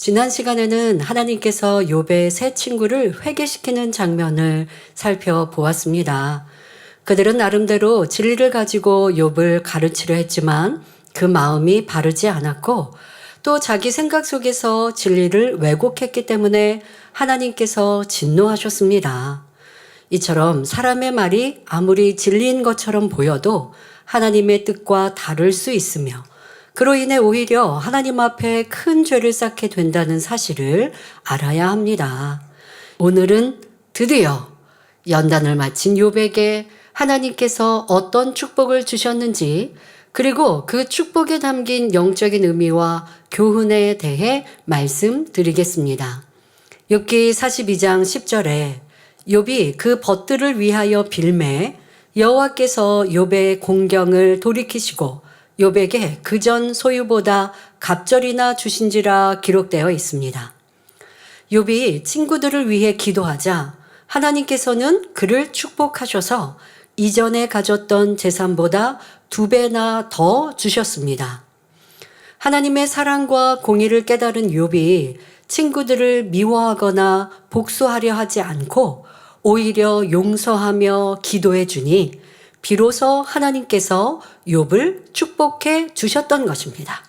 지난 시간에는 하나님께서 욥의 세 친구를 회개시키는 장면을 살펴보았습니다. 그들은 나름대로 진리를 가지고 욥을 가르치려 했지만 그 마음이 바르지 않았고 또 자기 생각 속에서 진리를 왜곡했기 때문에 하나님께서 진노하셨습니다. 이처럼 사람의 말이 아무리 진리인 것처럼 보여도 하나님의 뜻과 다를 수 있으며 그로 인해 오히려 하나님 앞에 큰 죄를 쌓게 된다는 사실을 알아야 합니다. 오늘은 드디어 연단을 마친 욥에게 하나님께서 어떤 축복을 주셨는지 그리고 그 축복에 담긴 영적인 의미와 교훈에 대해 말씀드리겠습니다. 욥기 42장 10절에 욥이 그 벗들을 위하여 빌매 여호와께서 욥의 공경을 돌이키시고 욥에게 그전 소유보다 갑절이나 주신지라 기록되어 있습니다. 욥이 친구들을 위해 기도하자 하나님께서는 그를 축복하셔서 이전에 가졌던 재산보다 2배나 더 주셨습니다. 하나님의 사랑과 공의를 깨달은 욥이 친구들을 미워하거나 복수하려 하지 않고 오히려 용서하며 기도해 주니 비로소 하나님께서 욥을 축복해 주셨던 것입니다.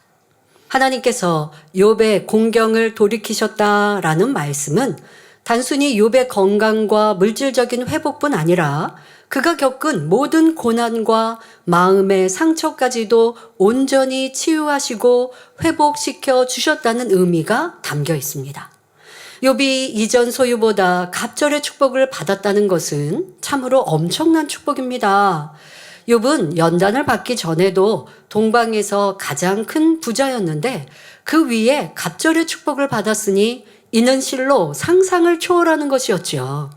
하나님께서 욥의 공경을 돌이키셨다라는 말씀은 단순히 욥의 건강과 물질적인 회복뿐 아니라 그가 겪은 모든 고난과 마음의 상처까지도 온전히 치유하시고 회복시켜 주셨다는 의미가 담겨 있습니다. 욥이 이전 소유보다 갑절의 축복을 받았다는 것은 참으로 엄청난 축복입니다. 욥은 연단을 받기 전에도 동방에서 가장 큰 부자였는데 그 위에 갑절의 축복을 받았으니 이는 실로 상상을 초월하는 것이었지요.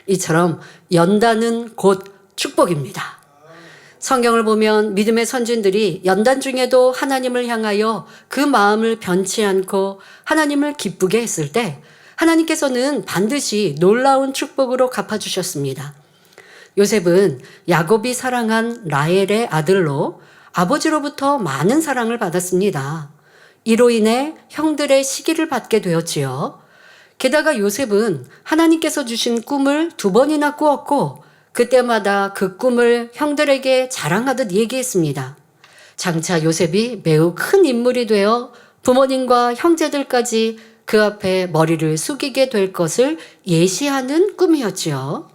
이처럼 연단은 곧 축복입니다. 성경을 보면 믿음의 선진들이 연단 중에도 하나님을 향하여 그 마음을 변치 않고 하나님을 기쁘게 했을 때 하나님께서는 반드시 놀라운 축복으로 갚아주셨습니다. 요셉은 야곱이 사랑한 라헬의 아들로 아버지로부터 많은 사랑을 받았습니다. 이로 인해 형들의 시기를 받게 되었지요. 게다가 요셉은 하나님께서 주신 꿈을 2번이나 꾸었고 그때마다 그 꿈을 형들에게 자랑하듯 얘기했습니다. 장차 요셉이 매우 큰 인물이 되어 부모님과 형제들까지 그 앞에 머리를 숙이게 될 것을 예시하는 꿈이었지요.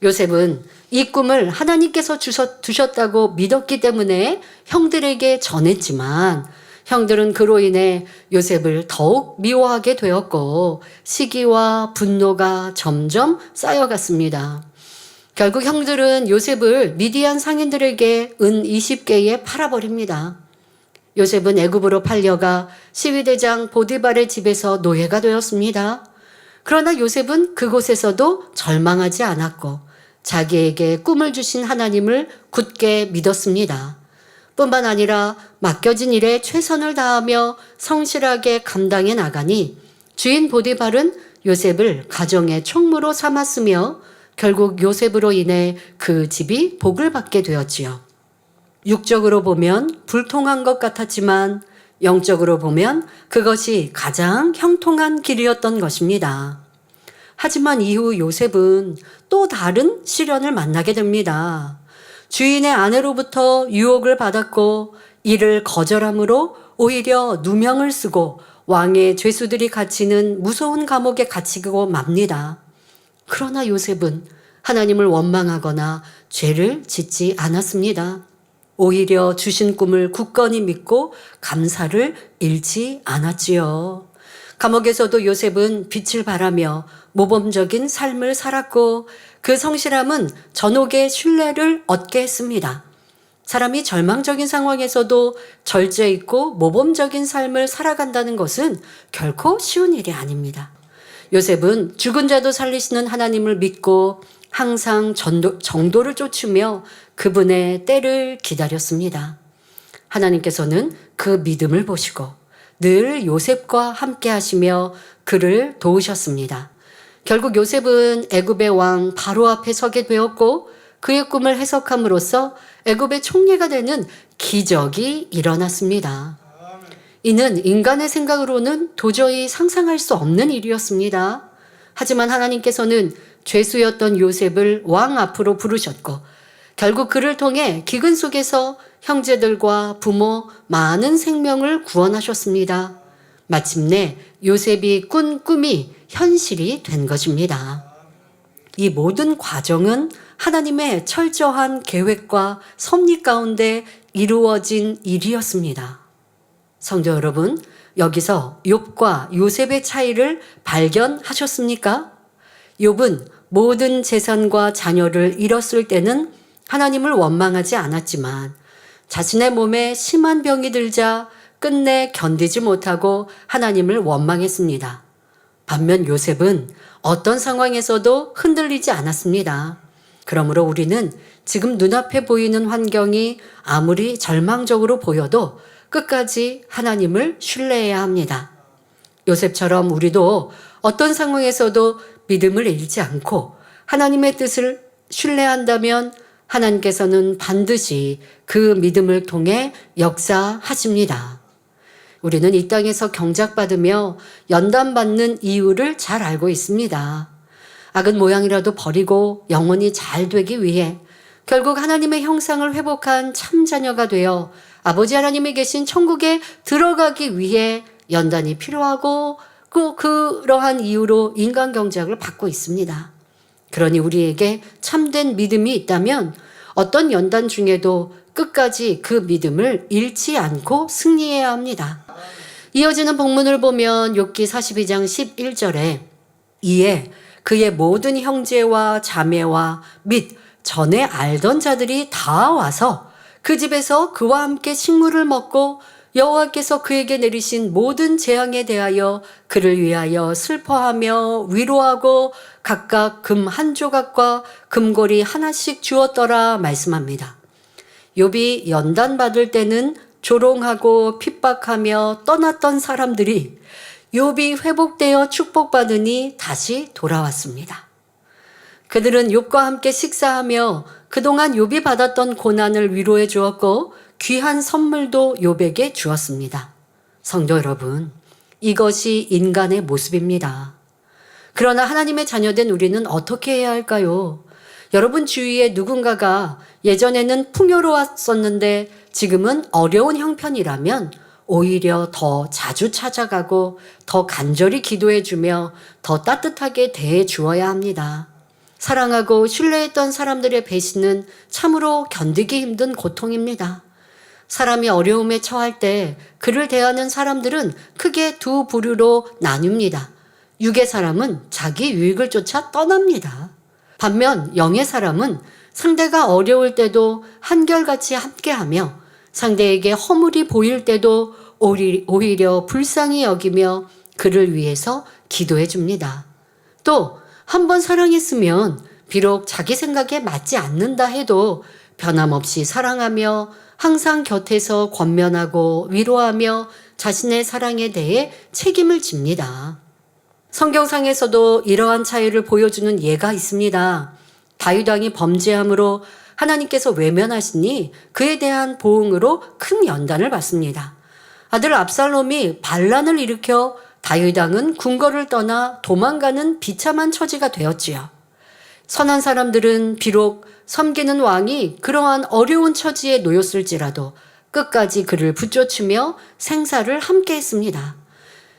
요셉은 이 꿈을 하나님께서 주셨다고 믿었기 때문에 형들에게 전했지만 형들은 그로 인해 요셉을 더욱 미워하게 되었고 시기와 분노가 점점 쌓여갔습니다. 결국 형들은 요셉을 미디안 상인들에게 은 20개에 팔아버립니다. 요셉은 애굽으로 팔려가 시위대장 보디발의 집에서 노예가 되었습니다. 그러나 요셉은 그곳에서도 절망하지 않았고 자기에게 꿈을 주신 하나님을 굳게 믿었습니다. 뿐만 아니라 맡겨진 일에 최선을 다하며 성실하게 감당해 나가니 주인 보디발은 요셉을 가정의 총무로 삼았으며 결국 요셉으로 인해 그 집이 복을 받게 되었지요. 육적으로 보면 불통한 것 같았지만 영적으로 보면 그것이 가장 형통한 길이었던 것입니다. 하지만 이후 요셉은 또 다른 시련을 만나게 됩니다. 주인의 아내로부터 유혹을 받았고 이를 거절함으로 오히려 누명을 쓰고 왕의 죄수들이 갇히는 무서운 감옥에 갇히고 맙니다. 그러나 요셉은 하나님을 원망하거나 죄를 짓지 않았습니다. 오히려 주신 꿈을 굳건히 믿고 감사를 잃지 않았지요. 감옥에서도 요셉은 빛을 발하며 모범적인 삶을 살았고 그 성실함은 전옥의 신뢰를 얻게 했습니다. 사람이 절망적인 상황에서도 절제 있고 모범적인 삶을 살아간다는 것은 결코 쉬운 일이 아닙니다. 요셉은 죽은 자도 살리시는 하나님을 믿고 항상 정도를 쫓으며 그분의 때를 기다렸습니다. 하나님께서는 그 믿음을 보시고 늘 요셉과 함께 하시며 그를 도우셨습니다. 결국 요셉은 애굽의 왕 바로 앞에 서게 되었고 그의 꿈을 해석함으로써 애굽의 총리가 되는 기적이 일어났습니다. 이는 인간의 생각으로는 도저히 상상할 수 없는 일이었습니다. 하지만 하나님께서는 죄수였던 요셉을 왕 앞으로 부르셨고 결국 그를 통해 기근 속에서 형제들과 부모 많은 생명을 구원하셨습니다. 마침내 요셉이 꾼 꿈이 현실이 된 것입니다. 이 모든 과정은 하나님의 철저한 계획과 섭리 가운데 이루어진 일이었습니다. 성도 여러분, 여기서 욥과 요셉의 차이를 발견하셨습니까? 욥은 모든 재산과 자녀를 잃었을 때는 하나님을 원망하지 않았지만 자신의 몸에 심한 병이 들자 끝내 견디지 못하고 하나님을 원망했습니다. 반면 요셉은 어떤 상황에서도 흔들리지 않았습니다. 그러므로 우리는 지금 눈앞에 보이는 환경이 아무리 절망적으로 보여도 끝까지 하나님을 신뢰해야 합니다. 요셉처럼 우리도 어떤 상황에서도 믿음을 잃지 않고 하나님의 뜻을 신뢰한다면 하나님께서는 반드시 그 믿음을 통해 역사하십니다. 우리는 이 땅에서 경작받으며 연단받는 이유를 잘 알고 있습니다. 악은 모양이라도 버리고 영혼이 잘 되기 위해 결국 하나님의 형상을 회복한 참 자녀가 되어 아버지 하나님이 계신 천국에 들어가기 위해 연단이 필요하고 그러한 이유로 인간 경작을 받고 있습니다. 그러니 우리에게 참된 믿음이 있다면 어떤 연단 중에도 끝까지 그 믿음을 잃지 않고 승리해야 합니다. 이어지는 본문을 보면 욥기 42장 11절에 이에 그의 모든 형제와 자매와 및 전에 알던 자들이 다 와서 그 집에서 그와 함께 식물을 먹고 여호와께서 그에게 내리신 모든 재앙에 대하여 그를 위하여 슬퍼하며 위로하고 각각 금 한 조각과 금고리 하나씩 주었더라 말씀합니다. 욥이 연단받을 때는 조롱하고 핍박하며 떠났던 사람들이 욥이 회복되어 축복받으니 다시 돌아왔습니다. 그들은 욥과 함께 식사하며 그동안 욥이 받았던 고난을 위로해 주었고 귀한 선물도 욥에게 주었습니다. 성도 여러분, 이것이 인간의 모습입니다. 그러나 하나님의 자녀된 우리는 어떻게 해야 할까요? 여러분 주위에 누군가가 예전에는 풍요로웠었는데 지금은 어려운 형편이라면 오히려 더 자주 찾아가고 더 간절히 기도해주며 더 따뜻하게 대해주어야 합니다. 사랑하고 신뢰했던 사람들의 배신은 참으로 견디기 힘든 고통입니다. 사람이 어려움에 처할 때 그를 대하는 사람들은 크게 두 부류로 나뉩니다. 육의 사람은 자기 유익을 쫓아 떠납니다. 반면 영의 사람은 상대가 어려울 때도 한결같이 함께하며 상대에게 허물이 보일 때도 오히려 불쌍히 여기며 그를 위해서 기도해 줍니다. 또 한 번 사랑했으면 비록 자기 생각에 맞지 않는다 해도 변함없이 사랑하며 항상 곁에서 권면하고 위로하며 자신의 사랑에 대해 책임을 집니다. 성경상에서도 이러한 차이를 보여주는 예가 있습니다. 다윗 왕이 범죄함으로 하나님께서 외면하시니 그에 대한 보응으로 큰 연단을 받습니다. 아들 압살롬이 반란을 일으켜 다윗 왕은 궁궐을 떠나 도망가는 비참한 처지가 되었지요. 선한 사람들은 비록 섬기는 왕이 그러한 어려운 처지에 놓였을지라도 끝까지 그를 붙쫓으며 생사를 함께 했습니다.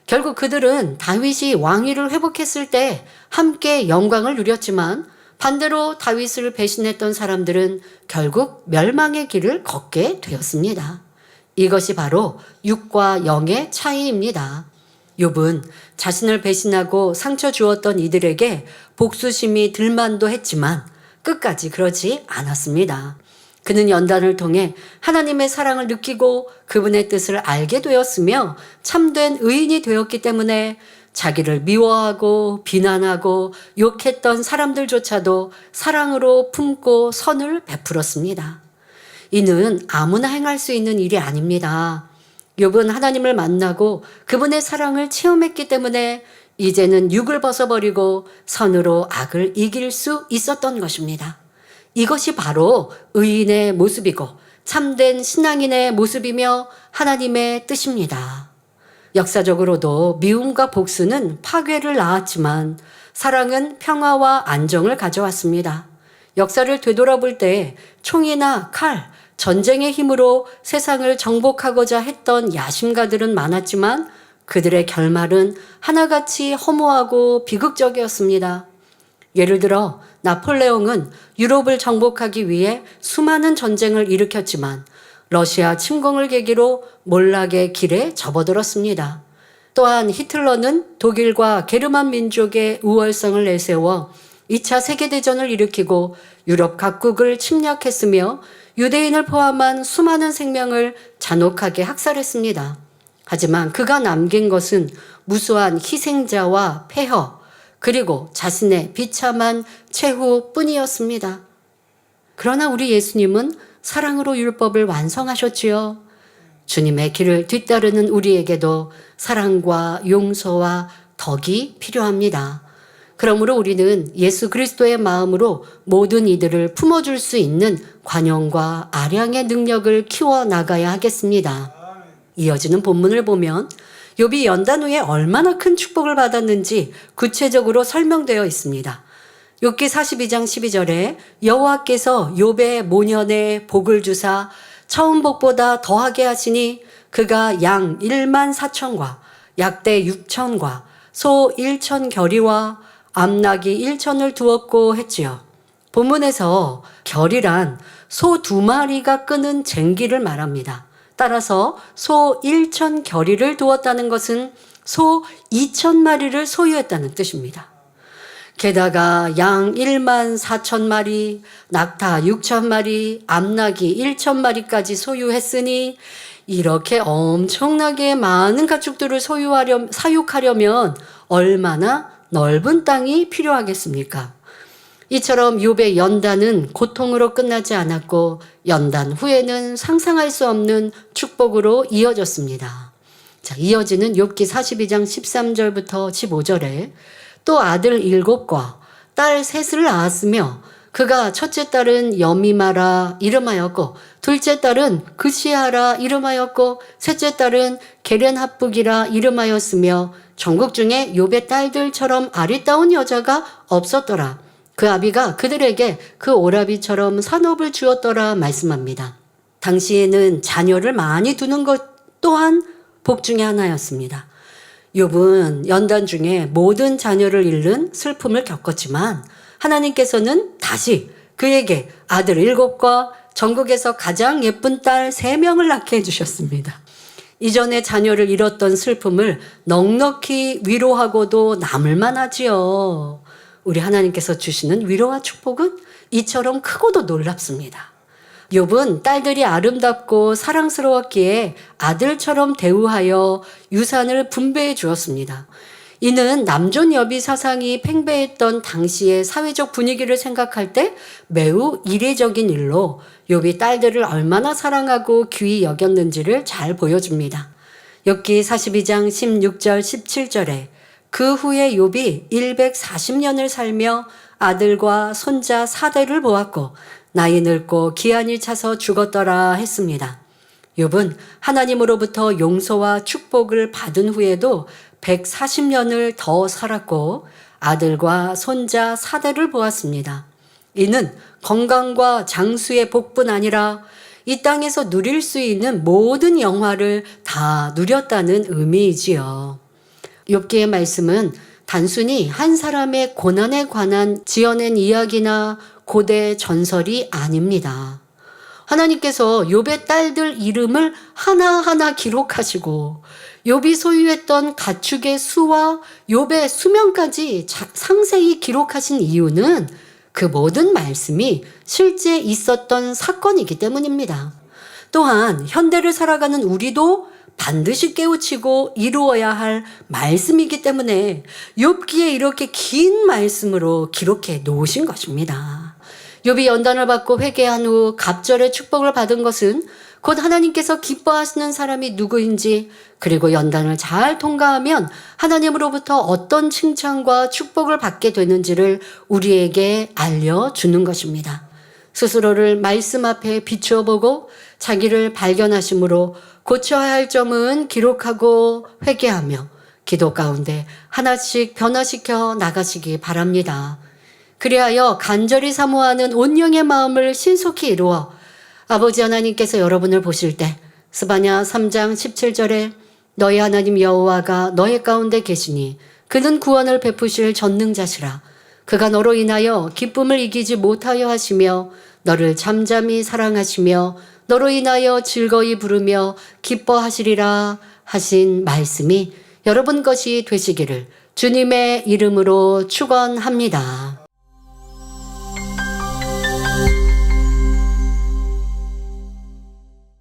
결국 그들은 다윗이 왕위를 회복했을 때 함께 영광을 누렸지만 반대로 다윗을 배신했던 사람들은 결국 멸망의 길을 걷게 되었습니다. 이것이 바로 육과 영의 차이입니다. 욥은 자신을 배신하고 상처 주었던 이들에게 복수심이 들만도 했지만 끝까지 그러지 않았습니다. 그는 연단을 통해 하나님의 사랑을 느끼고 그분의 뜻을 알게 되었으며 참된 의인이 되었기 때문에 자기를 미워하고 비난하고 욕했던 사람들조차도 사랑으로 품고 선을 베풀었습니다. 이는 아무나 행할 수 있는 일이 아닙니다. 욥은 하나님을 만나고 그분의 사랑을 체험했기 때문에 이제는 육을 벗어버리고 선으로 악을 이길 수 있었던 것입니다. 이것이 바로 의인의 모습이고 참된 신앙인의 모습이며 하나님의 뜻입니다. 역사적으로도 미움과 복수는 파괴를 낳았지만 사랑은 평화와 안정을 가져왔습니다. 역사를 되돌아볼 때 총이나 칼, 전쟁의 힘으로 세상을 정복하고자 했던 야심가들은 많았지만 그들의 결말은 하나같이 허무하고 비극적이었습니다. 예를 들어 나폴레옹은 유럽을 정복하기 위해 수많은 전쟁을 일으켰지만 러시아 침공을 계기로 몰락의 길에 접어들었습니다. 또한 히틀러는 독일과 게르만 민족의 우월성을 내세워 2차 세계대전을 일으키고 유럽 각국을 침략했으며 유대인을 포함한 수많은 생명을 잔혹하게 학살했습니다. 하지만 그가 남긴 것은 무수한 희생자와 폐허, 그리고 자신의 비참한 최후뿐이었습니다. 그러나 우리 예수님은 사랑으로 율법을 완성하셨지요. 주님의 길을 뒤따르는 우리에게도 사랑과 용서와 덕이 필요합니다. 그러므로 우리는 예수 그리스도의 마음으로 모든 이들을 품어줄 수 있는 관용과 아량의 능력을 키워나가야 하겠습니다. 이어지는 본문을 보면 욥이 연단 후에 얼마나 큰 축복을 받았는지 구체적으로 설명되어 있습니다. 욥기 42장 12절에 여호와께서 욥의 모년에 복을 주사 처음 복보다 더하게 하시니 그가 양 1만 4천과 약대 6천과 소 1천 결이와 암나귀 1천을 두었고 했지요. 본문에서 결이란 소 2마리가 끄는 쟁기를 말합니다. 따라서 소 1천 결이를 두었다는 것은 소 2천 마리를 소유했다는 뜻입니다. 게다가 양 1만 4천 마리, 낙타 6천 마리, 암나귀 1천 마리까지 소유했으니 이렇게 엄청나게 많은 가축들을 사육하려면 얼마나 넓은 땅이 필요하겠습니까? 이처럼 욥의 연단은 고통으로 끝나지 않았고 연단 후에는 상상할 수 없는 축복으로 이어졌습니다. 자, 이어지는 욥기 42장 13절부터 15절에 또 아들 7과 딸 3을 낳았으며 그가 첫째 딸은 여미마라 이름하였고 둘째 딸은 그시하라 이름하였고 셋째 딸은 게렌합북이라 이름하였으며 전국 중에 욥의 딸들처럼 아리따운 여자가 없었더라. 그 아비가 그들에게 그 오라비처럼 산업을 주었더라 말씀합니다. 당시에는 자녀를 많이 두는 것 또한 복 중에 하나였습니다. 욥은 연단 중에 모든 자녀를 잃는 슬픔을 겪었지만 하나님께서는 다시 그에게 아들 7과 전국에서 가장 예쁜 딸 3명을 낳게 해주셨습니다. 이전에 자녀를 잃었던 슬픔을 넉넉히 위로하고도 남을 만하지요. 우리 하나님께서 주시는 위로와 축복은 이처럼 크고도 놀랍습니다. 욥은 딸들이 아름답고 사랑스러웠기에 아들처럼 대우하여 유산을 분배해 주었습니다. 이는 남존 여비 사상이 팽배했던 당시의 사회적 분위기를 생각할 때 매우 이례적인 일로 욥이 딸들을 얼마나 사랑하고 귀히 여겼는지를 잘 보여줍니다. 욥기 42장 16절 17절에 그 후에 욥이 140년을 살며 아들과 손자 4대를 보았고 나이 늙고 기한이 차서 죽었더라 했습니다. 욥은 하나님으로부터 용서와 축복을 받은 후에도 140년을 더 살았고 아들과 손자 4대를 보았습니다. 이는 건강과 장수의 복뿐 아니라 이 땅에서 누릴 수 있는 모든 영화를 다 누렸다는 의미이지요. 욥기의 말씀은 단순히 한 사람의 고난에 관한 지어낸 이야기나 고대 전설이 아닙니다. 하나님께서 욥의 딸들 이름을 하나하나 기록하시고 욥이 소유했던 가축의 수와 욥의 수명까지 상세히 기록하신 이유는 그 모든 말씀이 실제 있었던 사건이기 때문입니다. 또한 현대를 살아가는 우리도 반드시 깨우치고 이루어야 할 말씀이기 때문에 욥기에 이렇게 긴 말씀으로 기록해 놓으신 것입니다. 욥이 연단을 받고 회개한 후 갑절의 축복을 받은 것은 곧 하나님께서 기뻐하시는 사람이 누구인지 그리고 연단을 잘 통과하면 하나님으로부터 어떤 칭찬과 축복을 받게 되는지를 우리에게 알려주는 것입니다. 스스로를 말씀 앞에 비추어 보고 자기를 발견하심으로 고쳐야 할 점은 기록하고 회개하며 기도 가운데 하나씩 변화시켜 나가시기 바랍니다. 그리하여 간절히 사모하는 온영의 마음을 신속히 이루어 아버지 하나님께서 여러분을 보실 때 스바냐 3장 17절에 너희 하나님 여호와가 너희 가운데 계시니 그는 구원을 베푸실 전능자시라. 그가 너로 인하여 기쁨을 이기지 못하여 하시며 너를 잠잠히 사랑하시며 너로 인하여 즐거이 부르며 기뻐하시리라 하신 말씀이 여러분 것이 되시기를 주님의 이름으로 축원합니다.